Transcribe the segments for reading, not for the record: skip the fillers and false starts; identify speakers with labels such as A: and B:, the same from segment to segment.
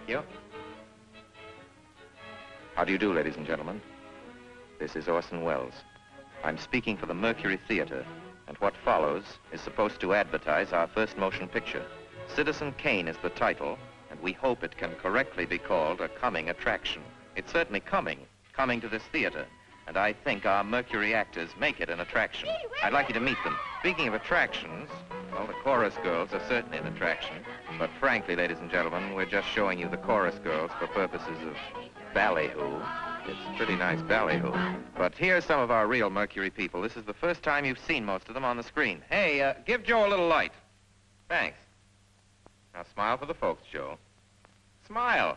A: Thank you. How do you do, ladies and gentlemen? This is Orson Welles. I'm speaking for the Mercury Theater, and what follows is supposed to advertise our first motion picture. Citizen Kane is the title, and we hope it can correctly be called a coming attraction. It's certainly coming to this theater, and I think our Mercury actors make it an attraction. I'd like you to meet them. Speaking of attractions, well, the chorus girls are certainly an attraction, but frankly, ladies and gentlemen, we're just showing you the chorus girls for purposes of ballyhoo. It's pretty nice ballyhoo. But here's some of our real Mercury people. This is the first time you've seen most of them on the screen. Hey, give Joe a little light. Thanks. Now smile for the folks, Joe. Smile.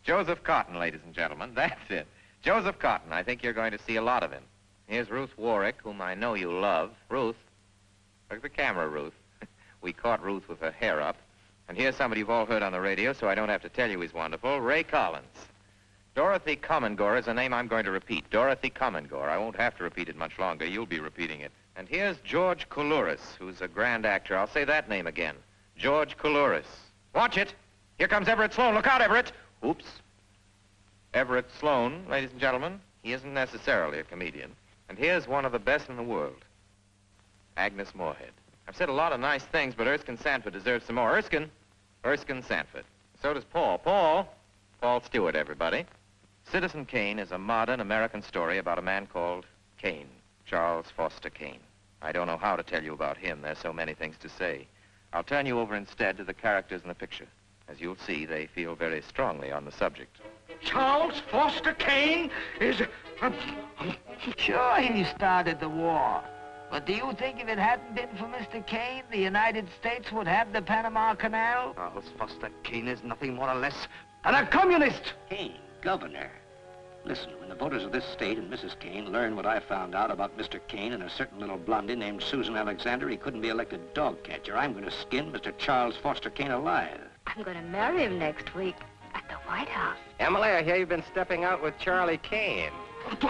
A: Joseph Cotton, ladies and gentlemen. That's it. Joseph Cotton. I think you're going to see a lot of him. Here's Ruth Warwick, whom I know you love. Ruth. Look at the camera, Ruth. We caught Ruth with her hair up. And here's somebody you've all heard on the radio, so I don't have to tell you he's wonderful. Ray Collins. Dorothy Commongore is a name I'm going to repeat. Dorothy Commongore. I won't have to repeat it much longer. You'll be repeating it. And here's George Coulouris, who's a grand actor. I'll say that name again. George Coulouris. Watch it. Here comes Everett Sloane. Look out, Everett. Oops. Everett Sloane, ladies and gentlemen, he isn't necessarily a comedian. And here's one of the best in the world. Agnes Moorehead. I've said a lot of nice things, but Erskine Sanford deserves some more. Erskine Sanford. So does Paul. Paul Stewart, everybody. Citizen Kane is a modern American story about a man called Kane, Charles Foster Kane. I don't know how to tell you about him. There's so many things to say. I'll turn you over instead to the characters in the picture. As you'll see, they feel very strongly on the subject.
B: Charles Foster Kane is...
C: Sure, he started the war. But do you think if it hadn't been for Mr. Kane, the United States would have the Panama Canal?
B: Charles Foster Kane is nothing more or less than a communist.
D: Kane, governor. Listen, when the voters of this state and Mrs. Kane learn what I found out about Mr. Kane and a certain little blondie named Susan Alexander, he couldn't be elected dog catcher. I'm going to skin Mr. Charles Foster Kane alive.
E: I'm going to marry him next week at the White House.
A: Emily, I hear you've been stepping out with Charlie Kane.
E: Of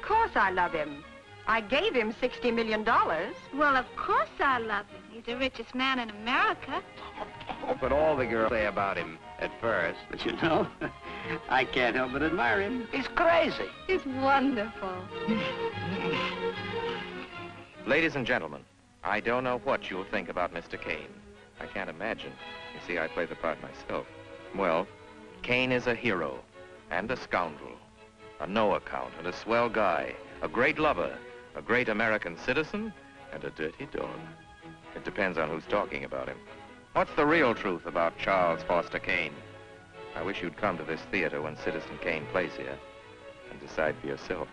E: course I love him. I gave him $60 million.
F: Well, of course I love him. He's the richest man in America.
A: But all the girls say about him at first.
D: But you know, I can't help but admire him.
B: He's crazy.
E: He's wonderful.
A: Ladies and gentlemen, I don't know what you'll think about Mr. Kane. I can't imagine. You see, I play the part myself. Well, Kane is a hero and a scoundrel, a no account and a swell guy, a great lover, a great American citizen, and a dirty dog. It depends on who's talking about him. What's the real truth about Charles Foster Kane? I wish you'd come to this theater when Citizen Kane plays here and decide for yourself.